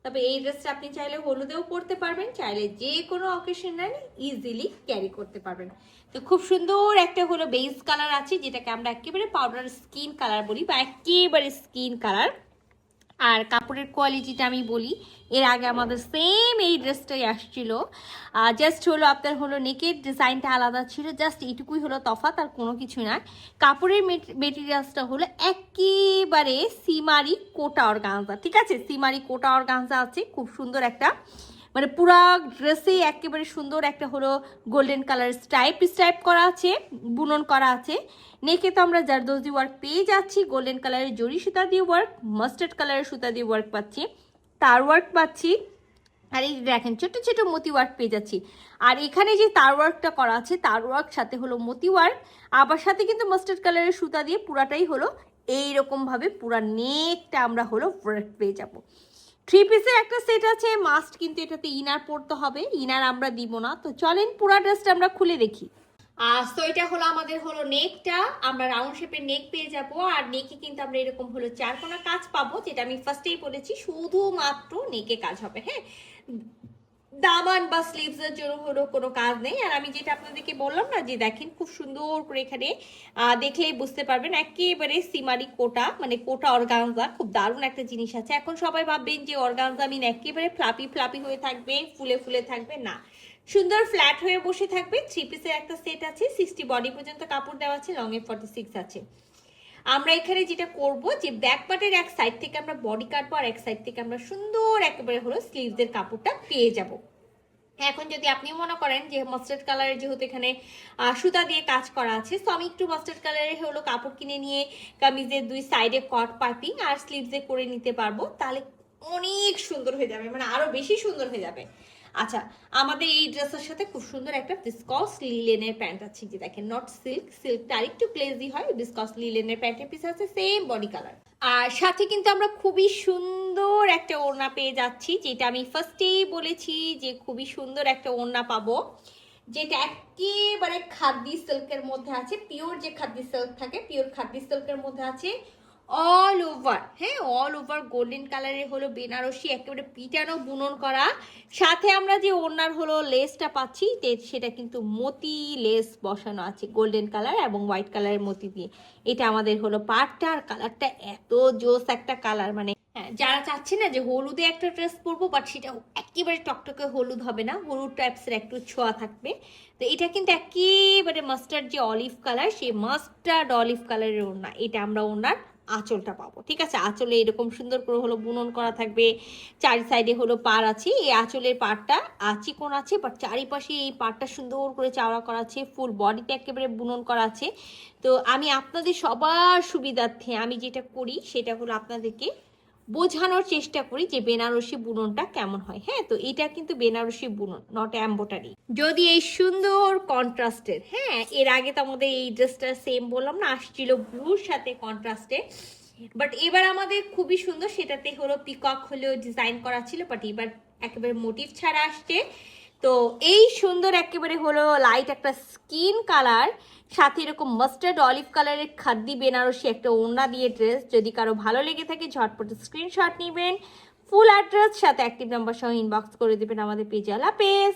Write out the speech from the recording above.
তবে এই ড্রেসটা আপনি চাইলে হলুদেও পরতে পারবেন, চাইলে যে কোনো অকেশনে ইজিলি ক্যারি করতে পারবেন। তো খুব সুন্দর একটা হলো বেস কালার আছে, যেটাকে আমরা একেবারে পাউডার স্কিন কালার বলি বা একেবারে স্কিন কালার। আর কাপড়ের কোয়ালিটিটা আমি বলি, এর আগে আমাদের সেম এই ড্রেসটাই আসছিল, জাস্ট হলো আপনার হলো নেকের ডিজাইনটা আলাদা ছিল, জাস্ট এইটুকুই হলো তফাৎ, আর কোনো কিছু না। কাপড়ের মেটেরিয়ালসটা হলো একেবারে সিমারি কোটা অর্গানজা, ঠিক আছে, সিমারি কোটা অর্গানজা আছে, খুব সুন্দর একটা মানে পুরা ড্রেসে একেবারে সুন্দর একটা হলো গোল্ডেন কালার স্ট্রাইপ করা আছে, বুনন করা আছে। নেকে তো আমরা জারদোজি ওয়ার্ক পেয়ে যাচ্ছি, গোল্ডেন কালারের জরি সুতা দিয়ে ওয়ার্ক, মাস্টার্ড কালারের সুতা দিয়ে ওয়ার্ক পাচ্ছি, তার ওয়ার্ক পাচ্ছি, আর এই দেখেন ছোট ছোট মতি ওয়ার্ক পেয়ে যাচ্ছি। আর এখানে যে তার ওয়ার্কটা করা আছে, তার ওয়ার্ক সাথে হলো মতি ওয়ার্ক, আবার সাথে কিন্তু মাস্টার্ড কালারের সুতা দিয়ে পুরাটাই হলো এইরকম ভাবে পুরা নেকটা আমরা হলো ওয়ার্ক পেয়ে যাবো। 3 পিসের একটা সেট আছে, মাস্ট কিন্তু এটাতে ইনার পরতে হবে, ইনার আমরা দিব না। তো চলেন পুরা ড্রেসটা আমরা খুলে দেখি। সো এটা হলো আমাদের হলো নেকটা, আমরা রাউন্ড শেপের নেক পেয়ে যাব, আর নেকে কিন্তু আমরা এরকম হলো চারকোনা কাজ পাবো, যেটা আমি ফার্স্টেই বলেছি শুধুমাত্র নেকে কাজ হবে, হ্যাঁ, দামান বা স্লিভস এর জন্য হলো কোনো কাজ নেই। আর আমি যেটা আপনাদেরকে বললাম না, যে দেখেন খুব সুন্দর করে এখানে দেখলেই বুঝতে পারবেন একেবারে সিমারি কোটা, মানে কোটা অর্গানজা, খুব দারুণ একটা জিনিস আছে। এখন সবাই ভাববেন যে অর্গানজা মিন একেবারে ফ্লাপি হয়ে থাকবে, ফুলে ফুলে থাকবে, না, সুন্দর ফ্ল্যাট হয়ে বসে থাকবে। 3 পিসের একটা সেট আছে, 60 বডি পর্যন্ত কাপড় দেওয়া আছে, লং এ 46 আছে। আমরা এখানে যেটা করব, যে ব্যাক পার্টের এক সাইড থেকে আমরা বডি কাটবো, আর এক সাইড থেকে আমরা সুন্দর একেবারে হলো স্লিভসের কাপড়টা পেয়ে যাব। এখন যদি আপনি মনে করেন যে মাস্টার্ড কালারের যেহেতু এখানে সুতা দিয়ে কাজ করা আছে, তো আমি একটু মাস্টার্ড কালারের হলো কাপড় কিনে নিয়ে কামিজের 2 সাইডে কট পাইপিং আর স্লিভসে করে নিতে পারবো, তাহলে অনেক সুন্দর হয়ে যাবে, মানে আরো বেশি সুন্দর হয়ে যাবে। আচ্ছা, আমাদের এই ড্রেসের সাথে খুব সুন্দর একটা বিসকস লিলেনের প্যান্ট আছে, যে দেখেন নট সিল্ক, সিল্কটা আরেকটু ক্লেজি হয়, বিসকস লিলেনের প্যান্টের পিস আছে, সেম বডি কালার। আর সাথে কিন্তু আমরা খুবই সুন্দর একটা ওড়না পেয়ে যাচ্ছি, যেটা আমি ফার্স্টেই বলেছি যে খুবই সুন্দর একটা ওড়না পাবো, যেটা একেবারে খাদি সিল্কের মধ্যে আছে, পিওর যে খাদি সিল্ক থাকে, পিওর খাদি সিল্কের মধ্যে আছে, অল ওভার, হ্যাঁ, অল ওভার গোল্ডেন কালারের হলো বেনারসি একেবারে পিটানো বুনন করা। সাথে আমরা যে ওড়নার হলো লেসটা পাচ্ছি, সেটা কিন্তু মতি লেস বসানো আছে, গোল্ডেন কালার এবং হোয়াইট কালারের মতি দিয়ে। এটা আমাদের হলো পাটটা, আর কালারটা এত জোস একটা কালার, মানে হ্যাঁ, যারা চাচ্ছে না যে হলুদে একটা ড্রেস পরবো, বাট সেটা একেবারে টকটকে হলুদ হবে না, হলুদ টাইপসের একটু ছোঁয়া থাকবে, তো এটা কিন্তু একেবারে মাস্টার্ড যে অলিভ কালার, সেই মাস্টার্ড অলিভ কালারের ওড়না, এটা আমরা ওড়নার আঁচলটা পাবো, ঠিক আছে। আঁচলে এরকম সুন্দর করে হলো বুনন করা থাকবে, চারি সাইডে হলো পাড় আছে, এই আঁচলের পাড়টা চিকন আছে, বাট চারিপাশে এই পাড়টা সুন্দর করে চাওড়া করা আছে, ফুল বডিতে একেবারে বুনন করা আছে। তো আমি আপনাদের সবার সুবিধার্থে আমি যেটা করি, সেটা হলো আপনাদেরকে বোঝানোর চেষ্টা করি যে বেনারসি বুননটা কেমন হয়, হ্যাঁ। তো এটা কিন্তু বেনারসি বুনন, নট এম্বোটারি। যদি এই সুন্দর কন্ট্রাস্টের, হ্যাঁ, এর আগে তো আমাদের এই ড্রেসটা সেম বললাম না, আসছিল ব্লুর সাথে কন্ট্রাস্টে, বাট এবার আমাদের খুবই সুন্দর, সেটাতে হলো পিকক হলেও ডিজাইন করা ছিল, বাট এবার একেবারে মোটিভ ছাড়া আসছে। তো এই সুন্দর একেবারে হলো লাইট একটা স্কিন কালার, সাথে এরকম মাস্টার্ড অলিভ কালারের খাদ্দি বেনারসি একটা ওড়না দিয়ে ড্রেস, যদি কারো ভালো লেগে থাকে ঝটপট স্ক্রিনশট নেবেন, ফুল অ্যাড্রেস সাথে অ্যাক্টিভ নাম্বার সহ ইনবক্স করে দেবেন আমাদের পেজে। আল্লাহ হাফেজ।